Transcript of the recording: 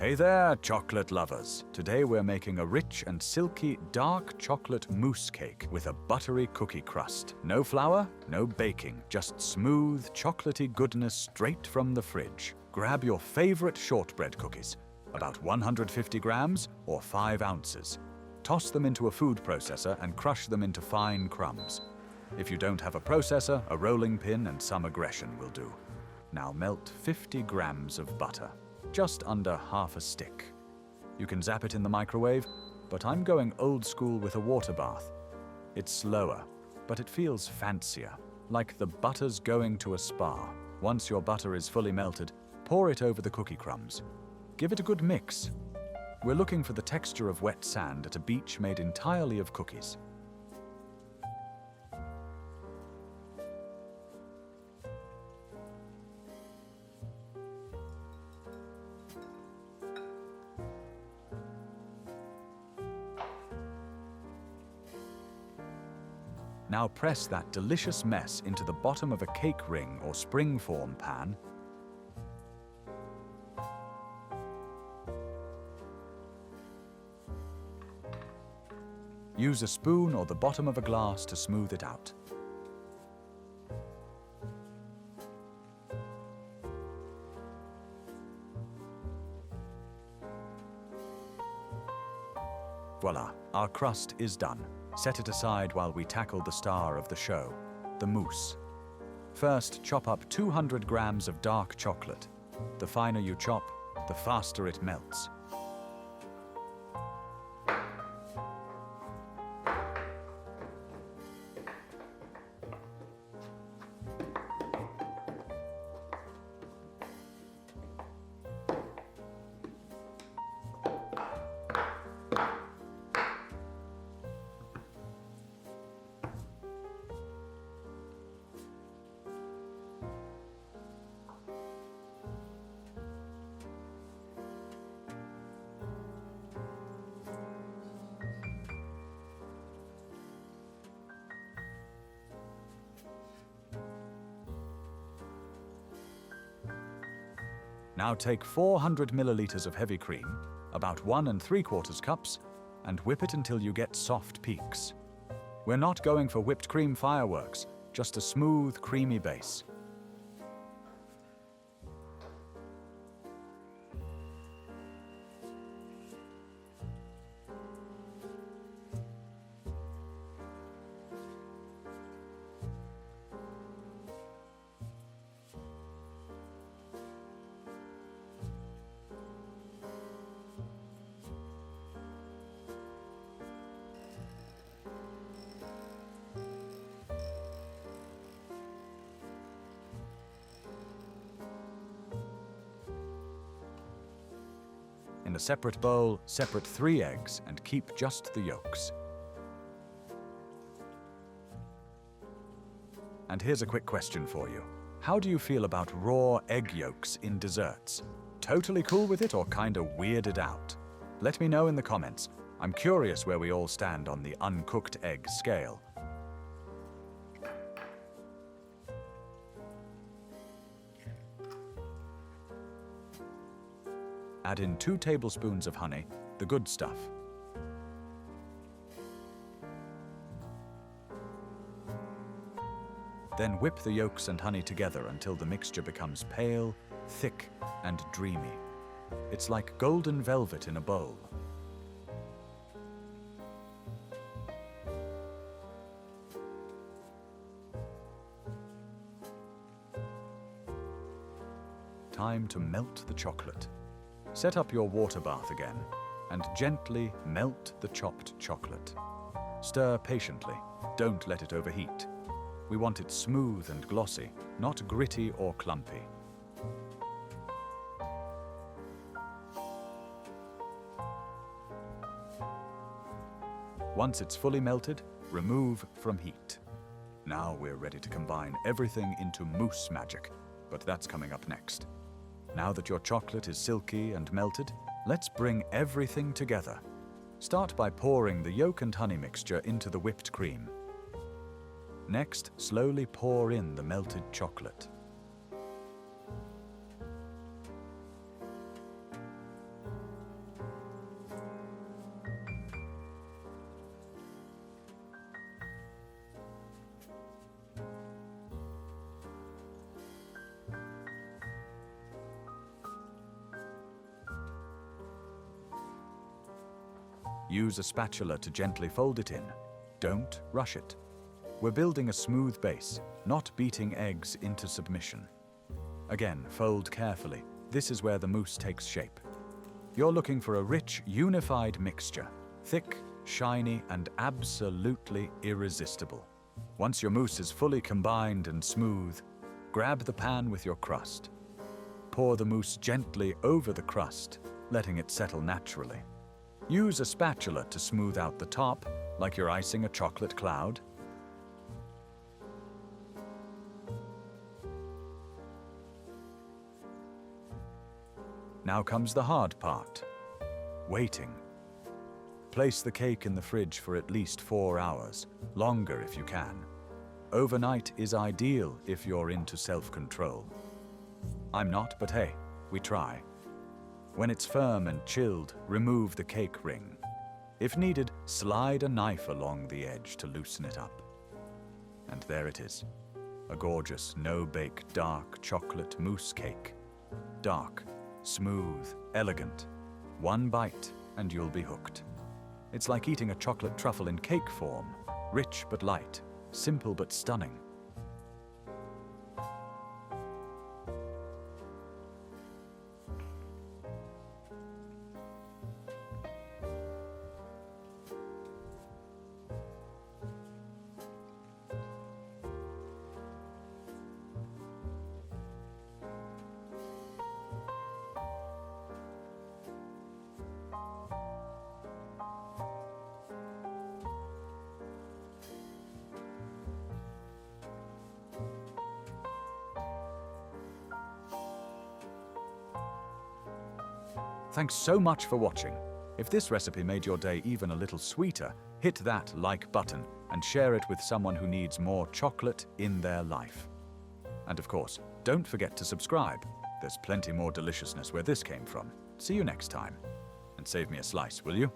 Hey there, chocolate lovers! Today we're making a rich and silky dark chocolate mousse cake with a buttery cookie crust. No flour, no baking, just smooth, chocolatey goodness straight from the fridge. Grab your favorite shortbread cookies, about 150 grams or 5 ounces. Toss them into a food processor and crush them into fine crumbs. If you don't have a processor, a rolling pin and some aggression will do. Now melt 50 grams of butter. Just under half a stick. You can zap it in the microwave, but I'm going old school with a water bath. It's slower, but it feels fancier, like the butter's going to a spa. Once your butter is fully melted, pour it over the cookie crumbs. Give it a good mix. We're looking for the texture of wet sand at a beach made entirely of cookies. Now press that delicious mess into the bottom of a cake ring or spring-form pan. Use a spoon or the bottom of a glass to smooth it out. Voila, our crust is done. Set it aside while we tackle the star of the show, the mousse. First, chop up 200 grams of dark chocolate. The finer you chop, the faster it melts. Now take 400 milliliters of heavy cream, about 1 3/4 cups, and whip it until you get soft peaks. We're not going for whipped cream fireworks, just a smooth, creamy base. In a separate bowl, separate 3 eggs and keep just the yolks. And here's a quick question for you. How do you feel about raw egg yolks in desserts? Totally cool with it or kinda weirded out? Let me know in the comments. I'm curious where we all stand on the uncooked egg scale. Add in 2 tablespoons of honey, the good stuff. Then whip the yolks and honey together until the mixture becomes pale, thick, and dreamy. It's like golden velvet in a bowl. Time to melt the chocolate. Set up your water bath again and gently melt the chopped chocolate. Stir patiently, don't let it overheat. We want it smooth and glossy, not gritty or clumpy. Once it's fully melted, remove from heat. Now we're ready to combine everything into mousse magic, but that's coming up next. Now that your chocolate is silky and melted, let's bring everything together. Start by pouring the yolk and honey mixture into the whipped cream. Next, slowly pour in the melted chocolate. Use a spatula to gently fold it in. Don't rush it. We're building a smooth base, not beating eggs into submission. Again, fold carefully. This is where the mousse takes shape. You're looking for a rich, unified mixture. Thick, shiny, and absolutely irresistible. Once your mousse is fully combined and smooth, grab the pan with your crust. Pour the mousse gently over the crust, letting it settle naturally. Use a spatula to smooth out the top, like you're icing a chocolate cloud. Now comes the hard part. Waiting. Place the cake in the fridge for at least 4 hours, longer if you can. Overnight is ideal if you're into self-control. I'm not, but hey, we try. When it's firm and chilled, remove the cake ring. If needed, slide a knife along the edge to loosen it up. And there it is, a gorgeous, no-bake, dark chocolate mousse cake. Dark, smooth, elegant. One bite and you'll be hooked. It's like eating a chocolate truffle in cake form, rich but light, simple but stunning. Thanks so much for watching. If this recipe made your day even a little sweeter, hit that like button and share it with someone who needs more chocolate in their life. And of course, don't forget to subscribe. There's plenty more deliciousness where this came from. See you next time. And save me a slice, will you?